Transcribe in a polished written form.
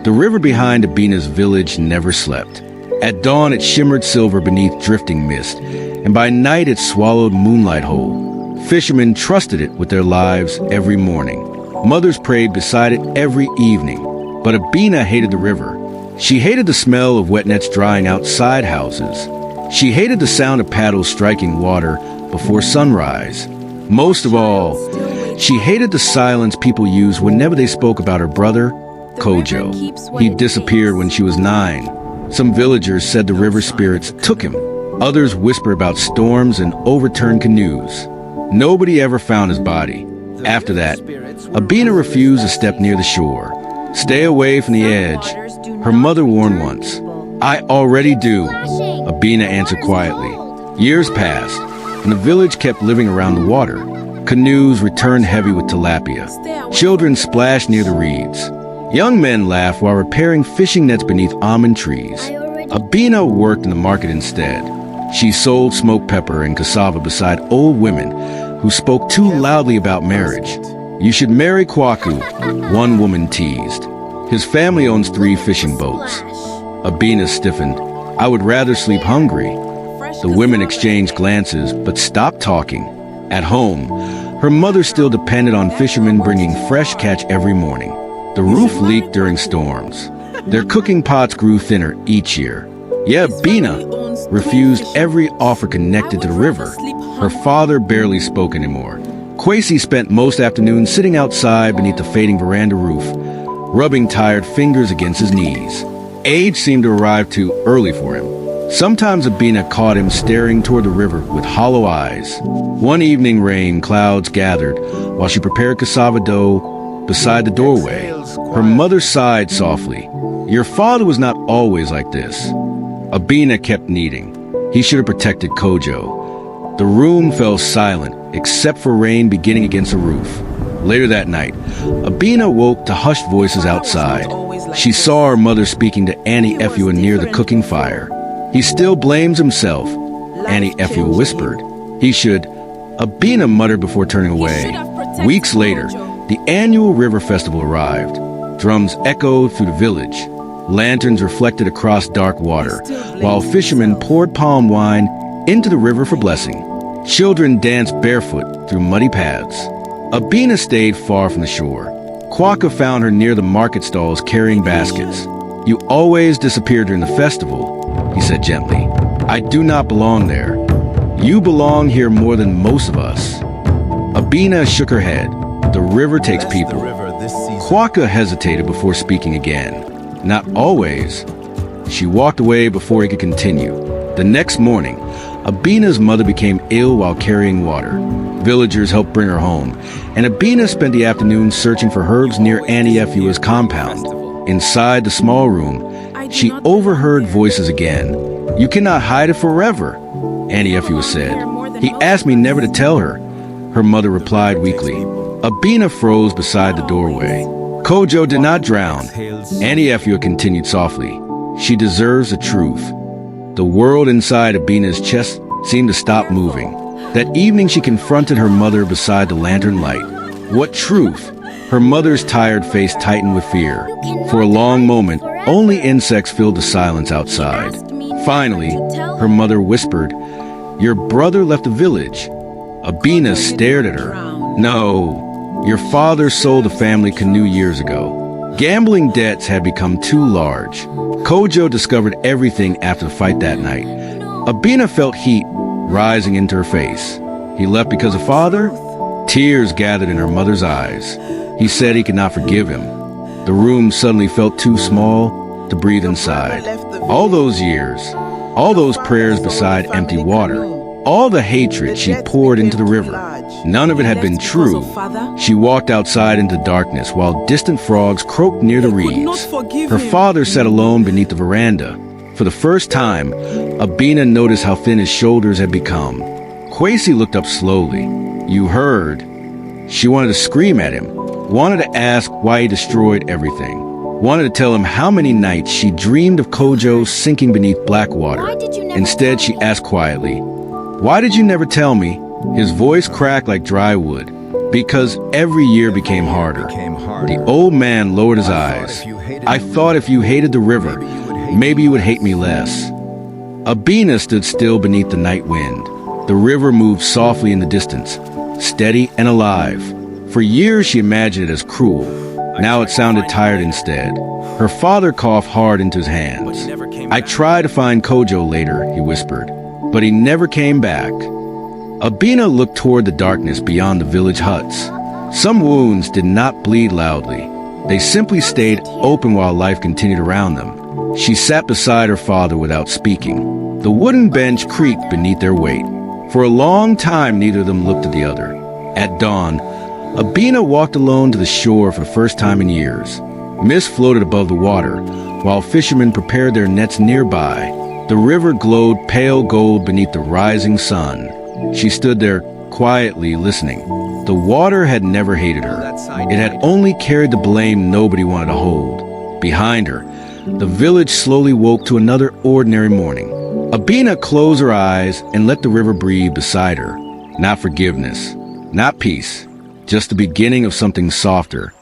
The river behind Abina's village never slept. At dawn, it shimmered silver beneath drifting mist, and by night it swallowed moonlight whole. Fishermen trusted it with their lives every morning. Mothers prayed beside it every evening. But Abina hated the river. She hated the smell of wet nets drying outside houses. She hated the sound of paddles striking water before sunrise. Most of all, she hated the silence people used whenever they spoke about her brother, Kojo. He disappeared when she was 9. Some villagers said the river spirits took him. Others whispered about storms and overturned canoes. Nobody ever found his body. After that, Abina refused to step near the shore. Stay away from the edge, her mother warned once. I already do, Abina answered quietly. Years passed, and the village kept living around the water. Canoes returned heavy with tilapia. Children splashed near the reeds. Young men laughed while repairing fishing nets beneath almond trees. Abina worked in the market instead. She sold smoked pepper and cassava beside old women who spoke too loudly about marriage. You should marry Kwaku, one woman teased. His family owns 3 fishing boats. Abina stiffened. I would rather sleep hungry. The women exchanged glances, but stopped talking. At home, her mother still depended on fishermen bringing fresh catch every morning. The roof leaked during storms. Their cooking pots grew thinner each year. Abina refused every offer connected to the river. Her father barely spoke anymore. Kwesi spent most afternoons sitting outside beneath the fading veranda roof, rubbing tired fingers against his knees. Age seemed to arrive too early for him. Sometimes Abina caught him staring toward the river with hollow eyes. One evening rain clouds gathered while she prepared cassava dough beside the doorway. Her mother sighed softly. Your father was not always like this. Abina kept kneading. He should have protected Kojo. The room fell silent, except for rain beginning against the roof. Later that night, Abina woke to hushed voices outside. She saw her mother speaking to Annie Efua near the cooking fire. He still blames himself, Annie Efua whispered. He should, Abina muttered before turning away. Weeks later, the annual river festival arrived. Drums echoed through the village. Lanterns reflected across dark water, while fishermen poured palm wine into the river for blessing. Children danced barefoot through muddy paths. Abina stayed far from the shore. Kwaka found her near the market stalls carrying baskets. You always disappear during the festival, he said gently. I do not belong there. You belong here more than most of us. Abina shook her head. The river takes people. Kwaka hesitated before speaking again. Not always. She walked away before he could continue. The next morning, Abina's mother became ill while carrying water. Villagers helped bring her home, and Abina spent the afternoon searching for herbs near Annie Efua's compound. Inside the small room, she overheard voices again. You cannot hide it forever, Annie Efua said. He asked me never to tell her, her mother replied weakly. Abina froze beside the doorway. Kojo did not drown, Annie Efua continued softly. She deserves the truth. The world inside Abina's chest seemed to stop moving. That evening she confronted her mother beside the lantern light. What truth? Her mother's tired face tightened with fear. For a long moment, only insects filled the silence outside. Finally, her mother whispered, Your brother left the village. Abina stared at her. No, your father sold the family canoe years ago. Gambling debts had become too large. Kojo discovered everything after the fight that night. Abina felt heat rising into her face. He left because of father? Tears gathered in her mother's eyes. He said he could not forgive him. The room suddenly felt too small to breathe inside. All those years, all those prayers beside empty water, all the hatred she poured into the river, none of it had been true. She walked outside into darkness while distant frogs croaked near the reeds. Her father sat alone beneath the veranda. For the first time, Abina noticed how thin his shoulders had become. Kwesi looked up slowly. You heard. She wanted to scream at him, wanted to ask why he destroyed everything, wanted to tell him how many nights she dreamed of Kojo sinking beneath black water. Instead, she asked quietly, Why did you never tell me? His voice cracked like dry wood. Because every year became harder. The old man lowered his eyes. I thought if you hated the river, maybe you would hate me less. Abina stood still beneath the night wind. The river moved softly in the distance, steady and alive. For years she imagined it as cruel. Now it sounded tired instead. Her father coughed hard into his hands. I tried to find Kojo later, he whispered, but he never came back. Abina looked toward the darkness beyond the village huts. Some wounds did not bleed loudly. They simply stayed open while life continued around them. She sat beside her father without speaking. The wooden bench creaked beneath their weight. For a long time, neither of them looked at the other. At dawn, Abina walked alone to the shore for the first time in years. Mist floated above the water, while fishermen prepared their nets nearby. The river glowed pale gold beneath the rising sun. She stood there quietly listening. The water had never hated her. It had only carried the blame nobody wanted to hold. Behind her, the village slowly woke to another ordinary morning. Abina closed her eyes and let the river breathe beside her. Not forgiveness, not peace, just the beginning of something softer,